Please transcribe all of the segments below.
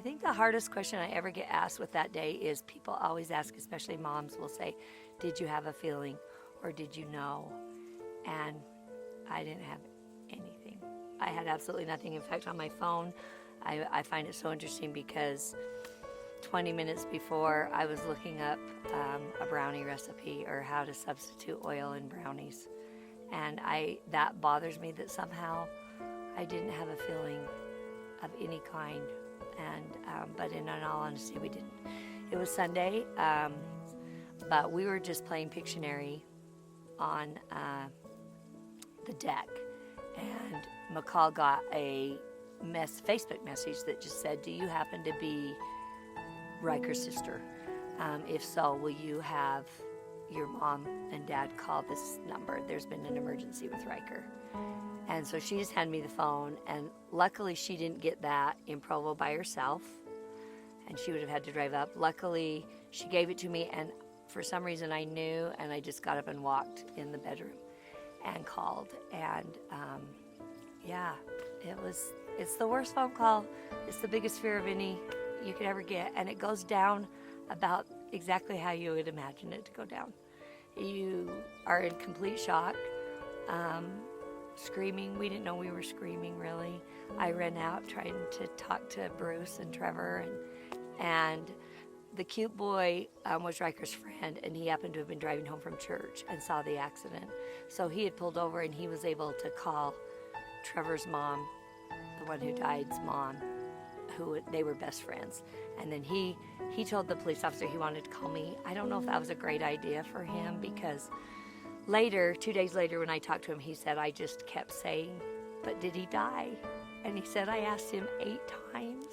I think the hardest question I ever get asked with that day is people always ask, especially moms will say, did you have a feeling or did you know? And I didn't have anything. I had absolutely nothing. In fact, on my phone, I find it so interesting because 20 minutes before I was looking up a brownie recipe or how to substitute oil in brownies. And that bothers me that somehow I didn't have a feeling of any kind. And but in all honesty, we didn't. It was Sunday, but we were just playing Pictionary on the deck, and McCall got a Facebook message that just said, do you happen to be Riker's sister? If so, will you have your mom and dad call this number? There's been an emergency with Riker. And so she just handed me the phone, and luckily she didn't get that in Provo by herself, and she would have had to drive up. Luckily, she gave it to me, and for some reason I knew, and I just got up and walked in the bedroom and called. And yeah, it's the worst phone call. It's the biggest fear of any you could ever get, and it goes down about exactly how you would imagine it to go down. You are in complete shock, screaming. We didn't know we were screaming, really. I ran out trying to talk to Bruce and Trevor, and the cute boy was Riker's friend, and he happened to have been driving home from church and saw the accident. So he had pulled over, and he was able to call Trevor's mom, the one who died's mom, who they were best friends. And then he told the police officer he wanted to call me. I don't know if that was a great idea for him, because later, 2 days later, when I talked to him, he said, I just kept saying, but did he die? And he said, I asked him 8 times,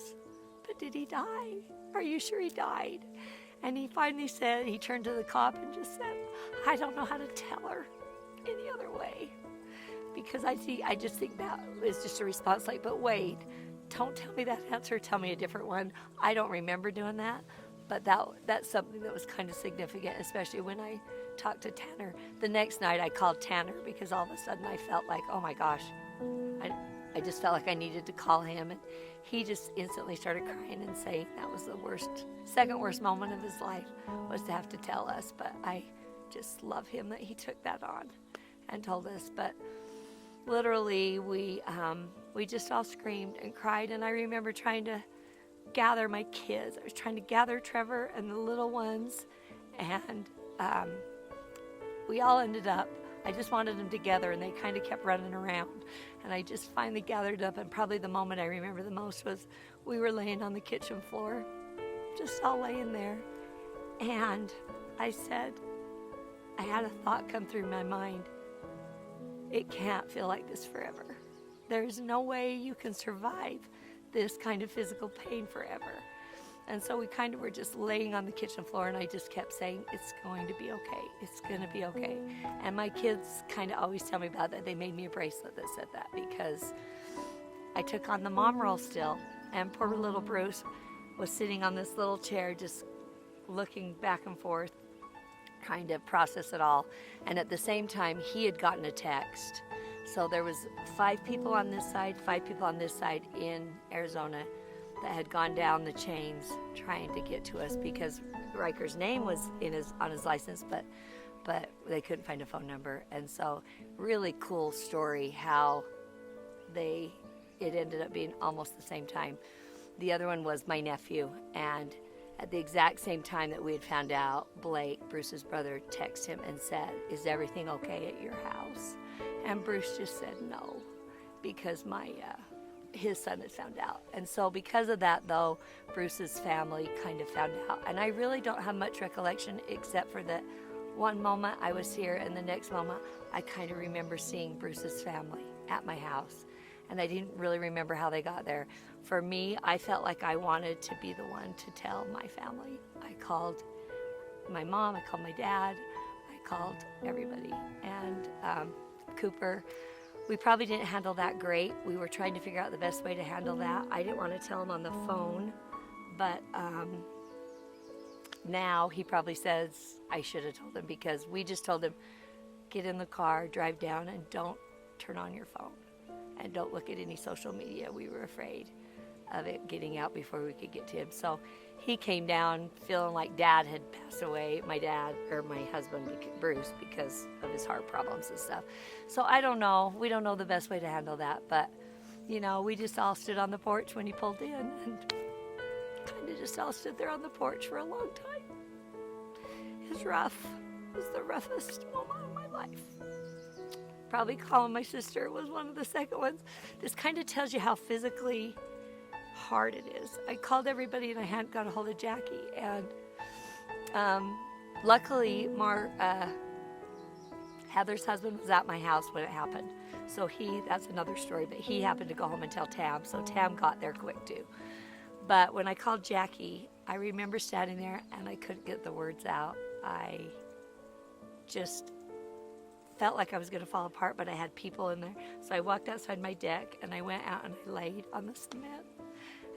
but did he die? Are you sure he died? And he finally said, he turned to the cop and just said, I don't know how to tell her any other way. Because I just think that is just a response like, but wait, don't tell me that answer, tell me a different one. I don't remember doing that, but that's something that was kind of significant, especially when I talked to Tanner. The next night I called Tanner because all of a sudden I felt like, oh my gosh, I just felt like I needed to call him, and he just instantly started crying and saying that was the second worst moment of his life was to have to tell us. But I just love him that he took that on and told us. But literally we just all screamed and cried, and I remember trying to gather my kids. I was trying to gather Trevor and the little ones, and we all ended up, I just wanted them together, and they kind of kept running around, and I just finally gathered up. And probably the moment I remember the most was we were laying on the kitchen floor, just all laying there, and I said, I had a thought come through my mind, it can't feel like this forever. There's no way you can survive this kind of physical pain forever. And so we kind of were just laying on the kitchen floor, and I just kept saying, it's going to be okay. It's going to be okay. And my kids kind of always tell me about that. They made me a bracelet that said that, because I took on the mom role still. And poor little Bruce was sitting on this little chair just looking back and forth, trying to process it all. And at the same time, he had gotten a text. So there was 5 people on this side, 5 people on this side in Arizona that had gone down the chains trying to get to us, because Riker's name was on his license, but they couldn't find a phone number. And so really cool story how it ended up being almost the same time. The other one was my nephew, and at the exact same time that we had found out, Blake, Bruce's brother, texted him and said, is everything okay at your house? And Bruce just said no, because his son had found out. And so because of that, though, Bruce's family kind of found out. And I really don't have much recollection, except for that one moment I was here, and the next moment I kind of remember seeing Bruce's family at my house. And I didn't really remember how they got there. For me, I felt like I wanted to be the one to tell my family. I called my mom, I called my dad, I called everybody. And Cooper, we probably didn't handle that great. We were trying to figure out the best way to handle that. I didn't want to tell him on the phone, but now he probably says I should have told him, because we just told him, get in the car, drive down, and don't turn on your phone, and don't look at any social media. We were afraid. of it getting out before we could get to him. So he came down feeling like Dad had passed away, my dad, or my husband, Bruce, because of his heart problems and stuff. So I don't know. We don't know the best way to handle that, but, you know, we just all stood on the porch when he pulled in and kind of just all stood there on the porch for a long time. It was rough. It was the roughest moment of my life. Probably calling my sister was one of the second ones. This kind of tells you how physically hard it is. I called everybody and I hadn't got a hold of Jackie, and luckily Heather's husband was at my house when it happened, so that's another story, but he happened to go home and tell Tam, so Tam got there quick too. But when I called Jackie, I remember standing there and I couldn't get the words out. I just felt like I was going to fall apart, but I had people in there. So I walked outside my deck and I went out and I laid on the cement.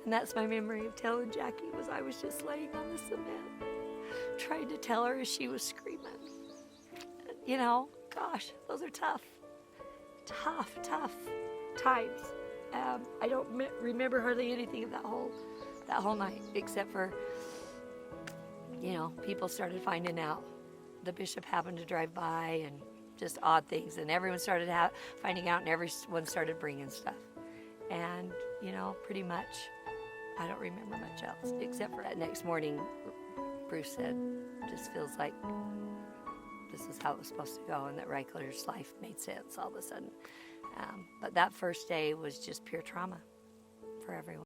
And that's my memory of telling Jackie, was I was just laying on the cement, trying to tell her as she was screaming. You know, gosh, those are tough times. I don't remember hardly anything of that whole night, except for, you know, people started finding out. The bishop happened to drive by and just odd things, and everyone started finding out, and everyone started bringing stuff. And, you know, pretty much, I don't remember much else, except for that next morning, Bruce said, just feels like this is how it was supposed to go, and that Reichler's life made sense all of a sudden. But that first day was just pure trauma for everyone.